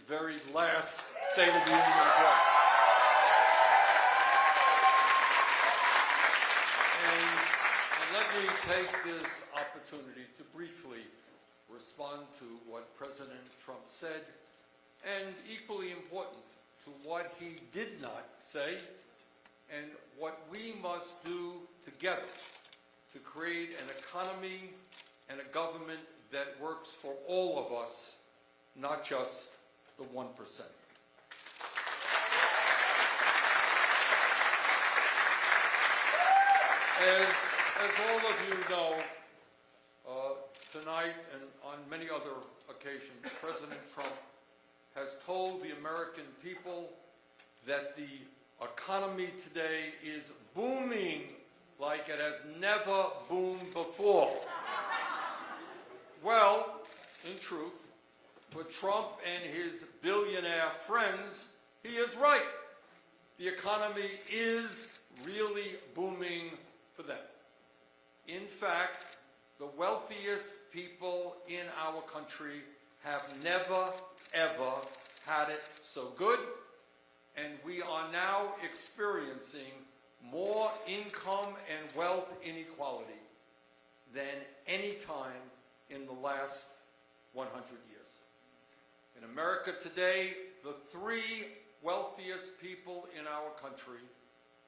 very last State of the Union address. And let me take this opportunity to briefly respond to what President Trump said, and equally important, to what he did not say, and what we must do together to create an economy and a government that works for all of us, not just the 1%. As all of you know, tonight and on many other occasions, President Trump has told the American people that the economy today is booming like it has never boomed before. Well, in truth, for Trump and his billionaire friends, he is right. The economy is really booming for them. In fact, the wealthiest people in our country have never, ever had it so good, and we are now experiencing more income and wealth inequality than any time in the last 100 years. In America today, the 3 wealthiest people in our country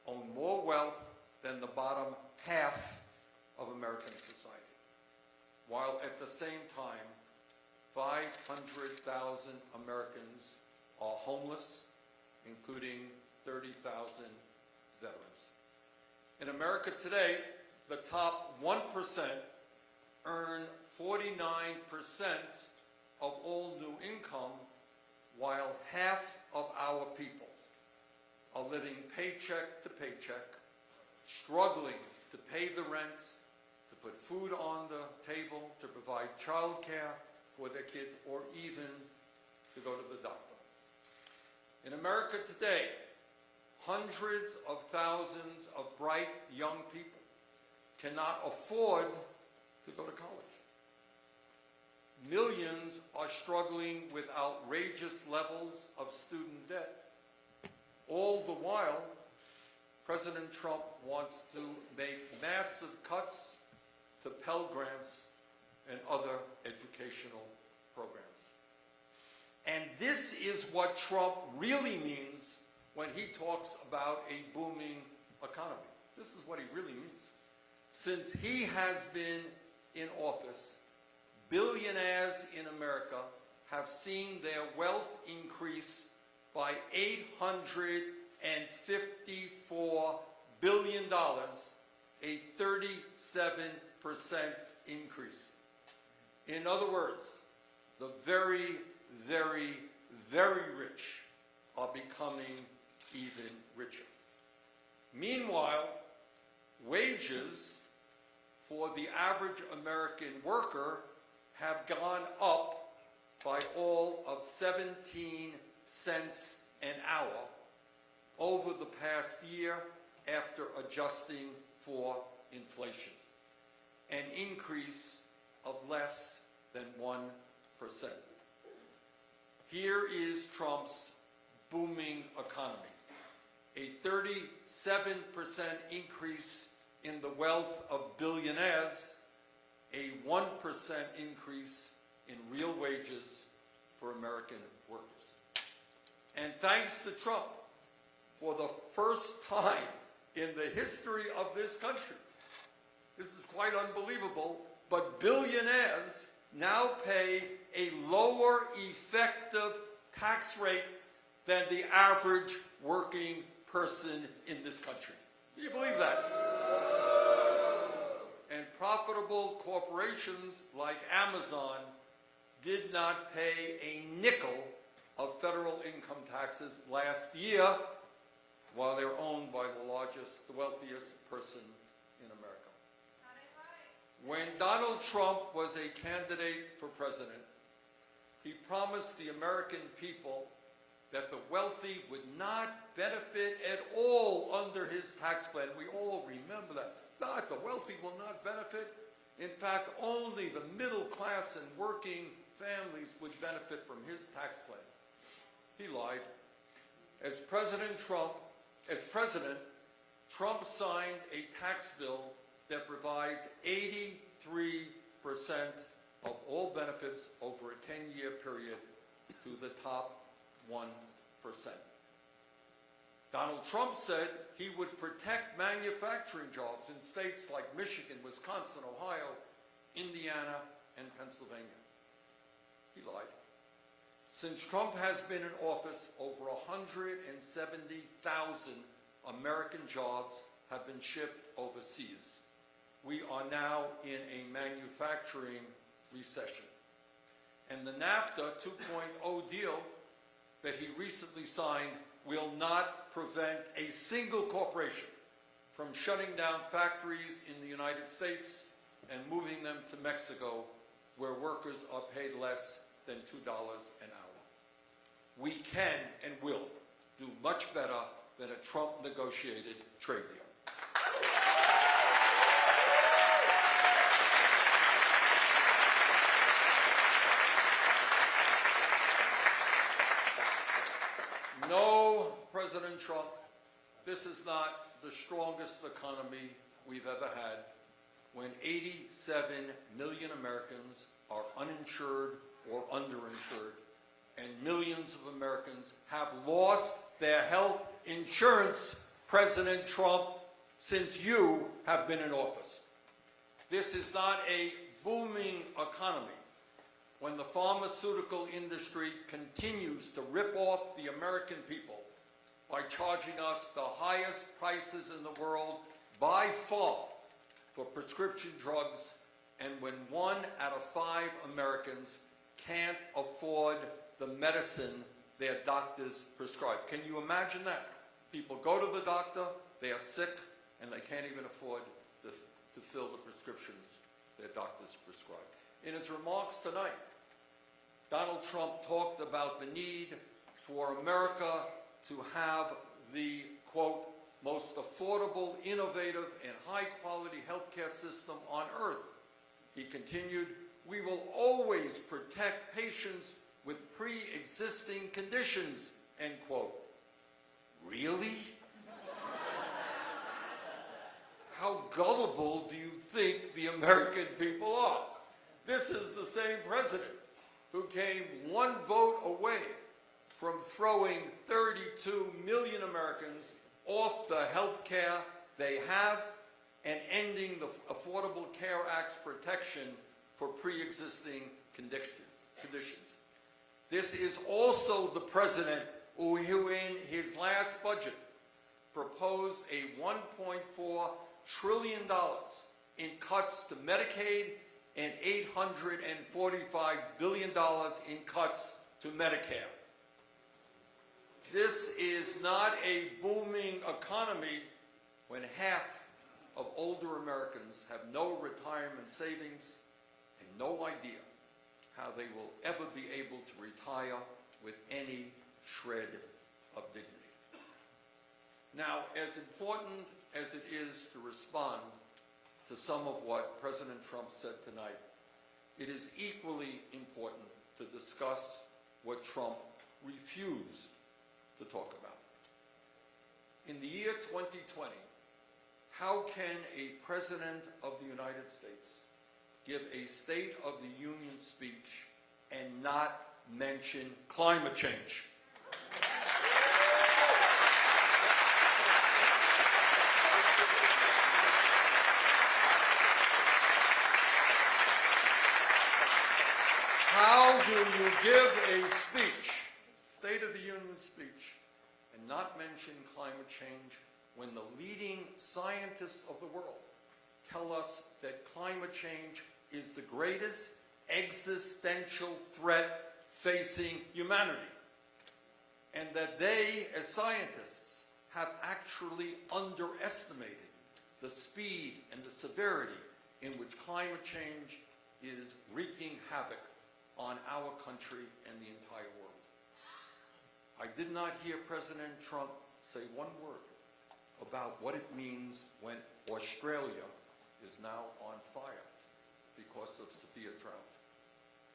own more wealth than the bottom half of American society, while at the same time, 500,000 Americans are homeless, including 30,000 veterans. In America today, the top 1% earn 49% of all new income, while half of our people are living paycheck to paycheck, struggling to pay the rent, to put food on the table, to provide child care for their kids, or even to go to the doctor. In America today, hundreds of thousands of bright young people cannot afford to go to college. Millions are struggling with outrageous levels of student debt. All the while, President Trump wants to make massive cuts to Pell Grants and other educational programs. And this is what Trump really means when he talks about a booming economy. This is what he really means. Since he has been in office, billionaires in America have seen their wealth increase by $854 billion, a 37% increase. In other words, the very, very, very rich are becoming even richer. Meanwhile, wages for the average American worker have gone up by all of 17 cents an hour over the past year after adjusting for inflation, an increase of less than 1%. Here is Trump's booming economy, a 37% increase in the wealth of billionaires, a 1% increase in real wages for American workers. And thanks to Trump, for the first time in the history of this country, this is quite unbelievable, but billionaires now pay a lower effective tax rate than the average working person in this country. Do you believe that? And profitable corporations like Amazon did not pay a nickel of federal income taxes last year, while they're owned by the wealthiest person in America. When Donald Trump was a candidate for president, he promised the American people that the wealthy would not benefit at all under his tax plan. We all remember that. Not the wealthy will not benefit. In fact, only the middle class and working families would benefit from his tax plan. He lied. As President, Trump signed a tax bill that provides 83% of all benefits over a 10-year period to the top 1%. Donald Trump said he would protect manufacturing jobs in states like Michigan, Wisconsin, Ohio, Indiana, and Pennsylvania. He lied. Since Trump has been in office, over 170,000 American jobs have been shipped overseas. We are now in a manufacturing recession. And the NAFTA 2.0 deal that he recently signed will not prevent a single corporation from shutting down factories in the United States and moving them to Mexico, where workers are paid less than $2 an hour. We can and will do much better than a Trump-negotiated trade deal. No, President Trump, this is not the strongest economy we've ever had when 87 million Americans are uninsured or underinsured, and millions of Americans have lost their health insurance, President Trump, since you have been in office. This is not a booming economy when the pharmaceutical industry continues to rip off the American people by charging us the highest prices in the world by far for prescription drugs, and when 1 out of 5 Americans can't afford the medicine their doctors prescribe. Can you imagine that? People go to the doctor, they are sick, and they can't even afford to fill the prescriptions their doctors prescribe. In his remarks tonight, Donald Trump talked about the need for America to have the, quote, most affordable, innovative, and high-quality healthcare system on earth. He continued, "We will always protect patients with pre-existing conditions," end quote. Really? How gullible do you think the American people are? This is the same president who came 1 vote away from throwing 32 million Americans off the health care they have and ending the Affordable Care Act's protection for pre-existing conditions. This is also the president who in his last budget proposed a $1.4 trillion in cuts to Medicaid and $845 billion in cuts to Medicare. This is not a booming economy when half of older Americans have no retirement savings and no idea how they will ever be able to retire with any shred of dignity. Now, as important as it is to respond to some of what President Trump said tonight, it is equally important to discuss what Trump refused to talk about. In the year 2020, how can a president of the United States give a State of the Union speech and not mention climate change? How do you give a speech, State of the Union speech, and not mention climate change when the leading scientists of the world tell us that climate change is the greatest existential threat facing humanity, and that they, as scientists, have actually underestimated the speed and the severity in which climate change is wreaking havoc on our country and the entire world? I did not hear President Trump say one word about what it means when Australia is now on fire because of severe drought,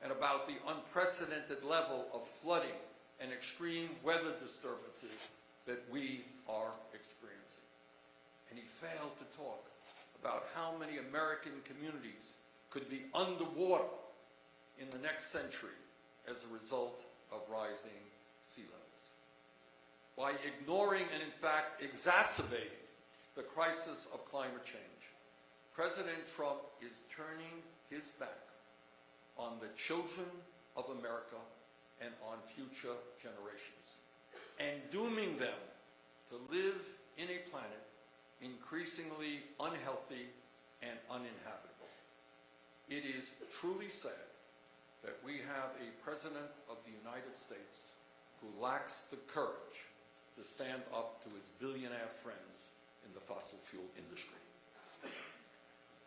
and about the unprecedented level of flooding and extreme weather disturbances that we are experiencing. And he failed to talk about how many American communities could be underwater in the next century as a result of rising sea levels. By ignoring and, in fact, exacerbating the crisis of climate change, President Trump is turning his back on the children of America and on future generations, and dooming them to live in a planet increasingly unhealthy and uninhabitable. It is truly sad that we have a President of the United States who lacks the courage to stand up to his billionaire friends in the fossil fuel industry.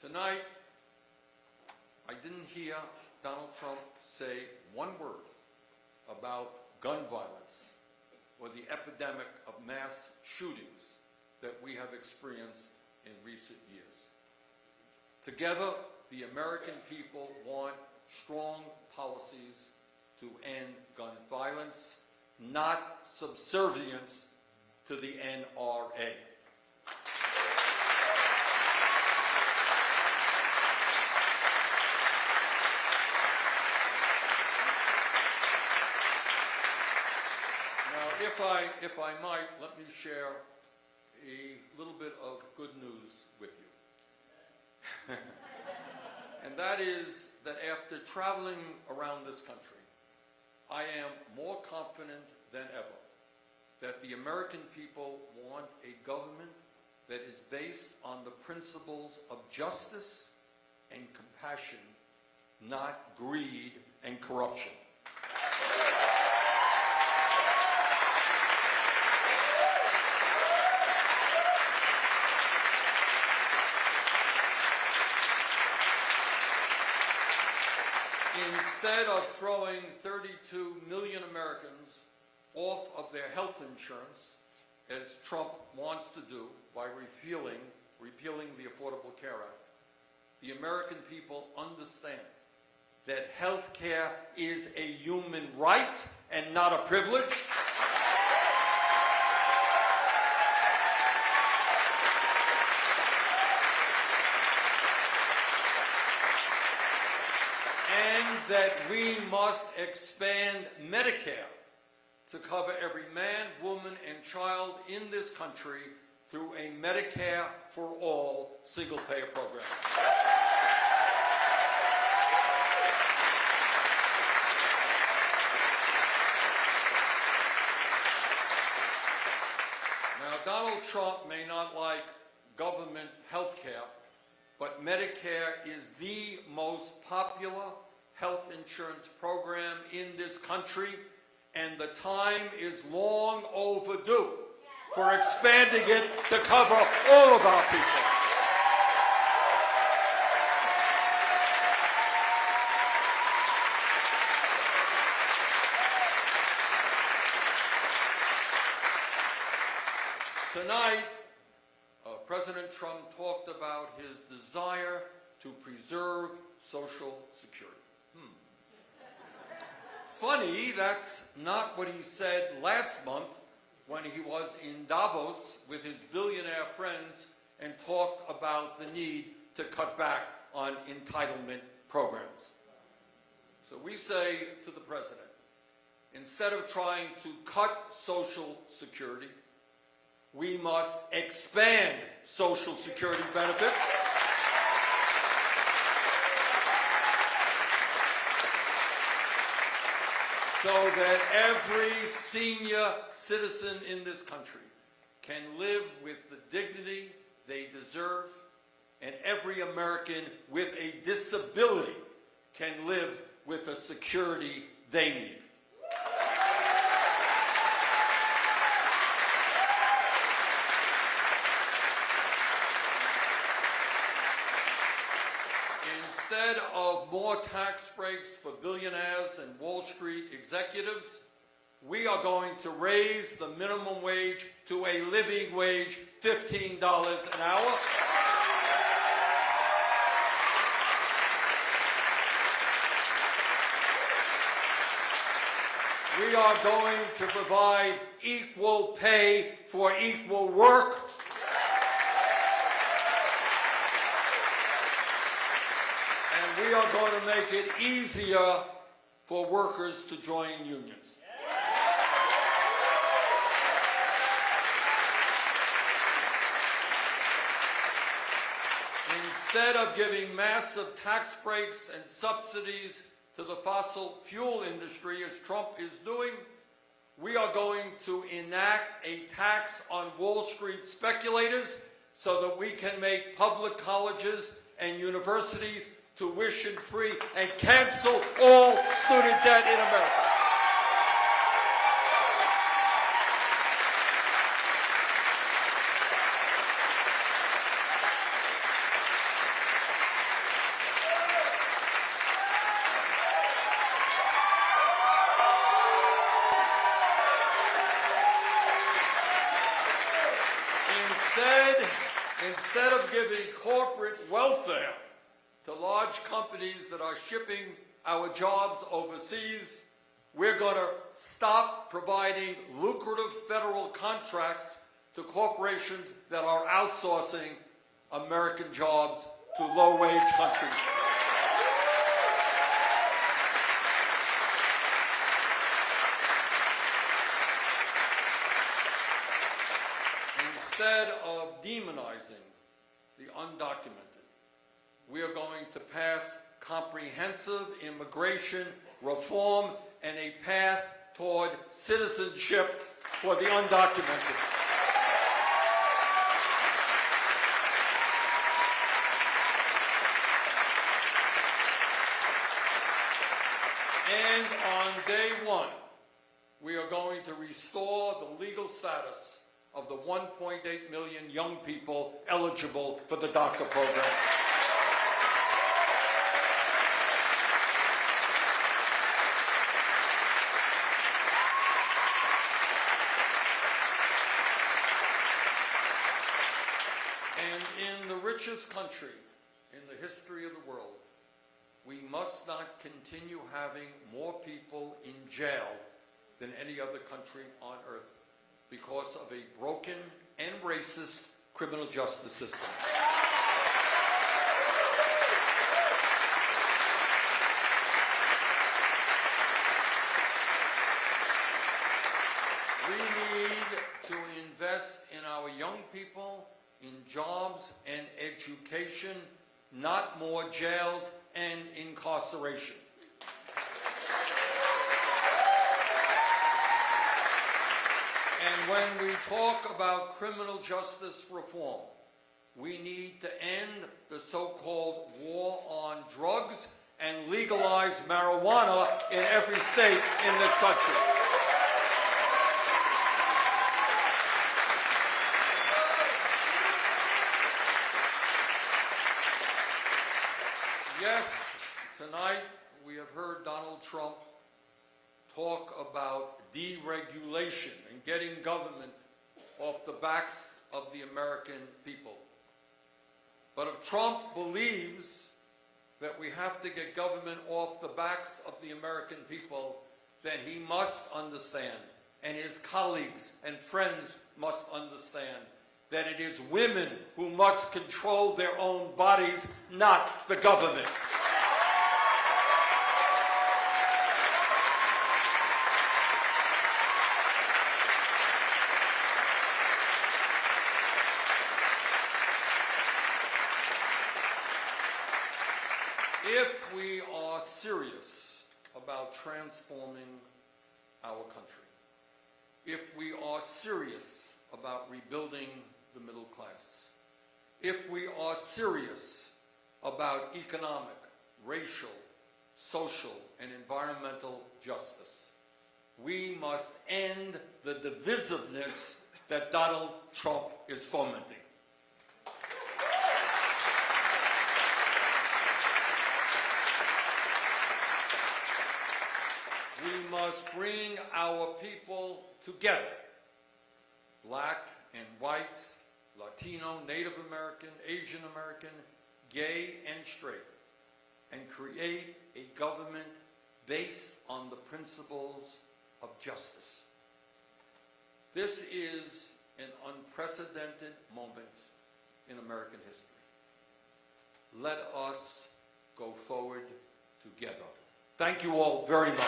Tonight, I didn't hear Donald Trump say one word about gun violence or the epidemic of mass shootings that we have experienced in recent years. Together, the American people want strong policies to end gun violence, not subservience to the NRA. Now, if I might, let me share a little bit of good news with you. And that is that after traveling around this country, I am more confident than ever that the American people want a government that is based on the principles of justice and compassion, not greed and corruption. Instead of throwing 32 million Americans off of their health insurance, as Trump wants to do by repealing the Affordable Care Act, the American people understand that health care is a human right and not a privilege. And that we must expand Medicare to cover every man, woman, and child in this country through a Medicare for all single-payer program. Now, Donald Trump may not like government health care, but Medicare is the most popular health insurance program in this country, and the time is long overdue for expanding it to cover all of our people. Tonight, President Trump talked about his desire to preserve Social Security. Funny, that's not what he said last month when he was in Davos with his billionaire friends and talked about the need to cut back on entitlement programs. So we say to the President, instead of trying to cut Social Security, we must expand Social Security benefits. So that every senior citizen in this country can live with the dignity they deserve, and every American with a disability can live with the security they need. Instead of more tax breaks for billionaires and Wall Street executives, we are going to raise the minimum wage to a living wage, $15 an hour. We are going to provide equal pay for equal work. And we are going to make it easier for workers to join unions. Instead of giving massive tax breaks and subsidies to the fossil fuel industry, as Trump is doing, we are going to enact a tax on Wall Street speculators so that we can make public colleges and universities tuition-free and cancel all student debt in America. Instead of giving corporate welfare to large companies that are shipping our jobs overseas, we're going to stop providing lucrative federal contracts to corporations that are outsourcing American jobs to low-wage countries. Instead of demonizing the undocumented, we are going to pass comprehensive immigration reform and a path toward citizenship for the undocumented. And on day one, we are going to restore the legal status of the 1.8 million young people eligible for the DACA program. And in the richest country in the history of the world, we must not continue having more people in jail than any other country on earth because of a broken and racist criminal justice system. We need to invest in our young people, in jobs and education, not more jails and incarceration. And when we talk about criminal justice reform, we need to end the so-called war on drugs and legalize marijuana in every state in this country. Yes, tonight we have heard Donald Trump talk about deregulation and getting government off the backs of the American people. But if Trump believes that we have to get government off the backs of the American people, then he must understand, and his colleagues and friends must understand, that it is women who must control their own bodies, not the government. If we are serious about transforming our country, if we are serious about rebuilding the middle class, if we are serious about economic, racial, social, and environmental justice, we must end the divisiveness that Donald Trump is fomenting. We must bring our people together, black and white, Latino, Native American, Asian American, gay and straight, and create a government based on the principles of justice. This is an unprecedented moment in American history. Let us go forward together. Thank you all very much.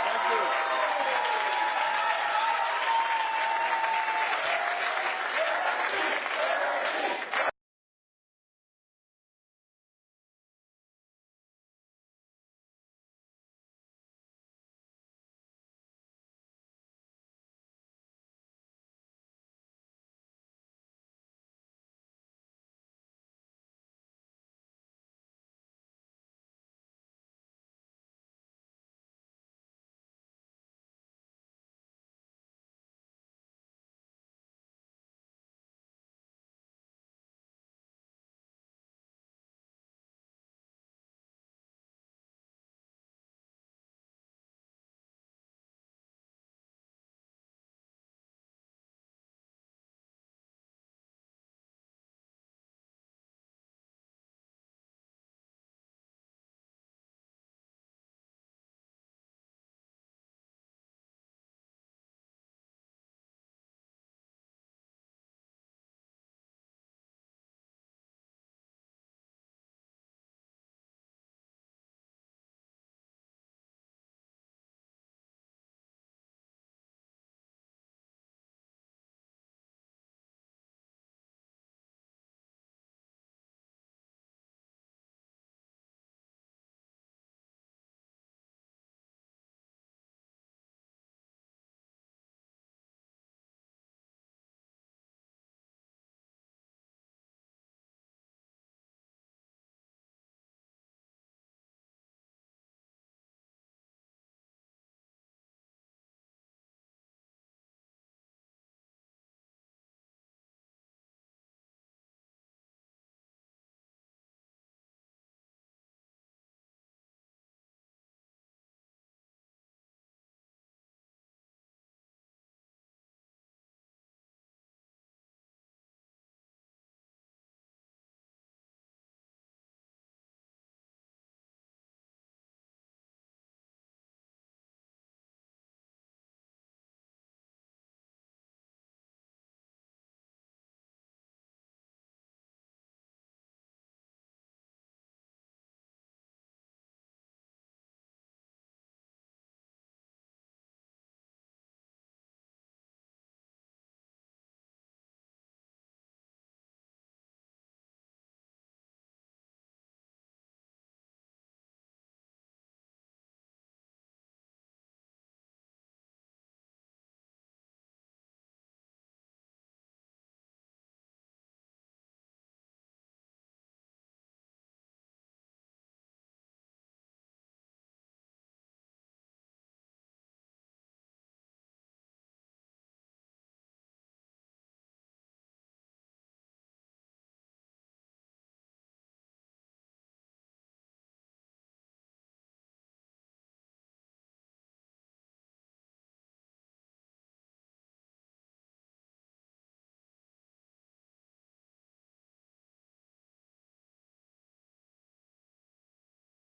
Thank you.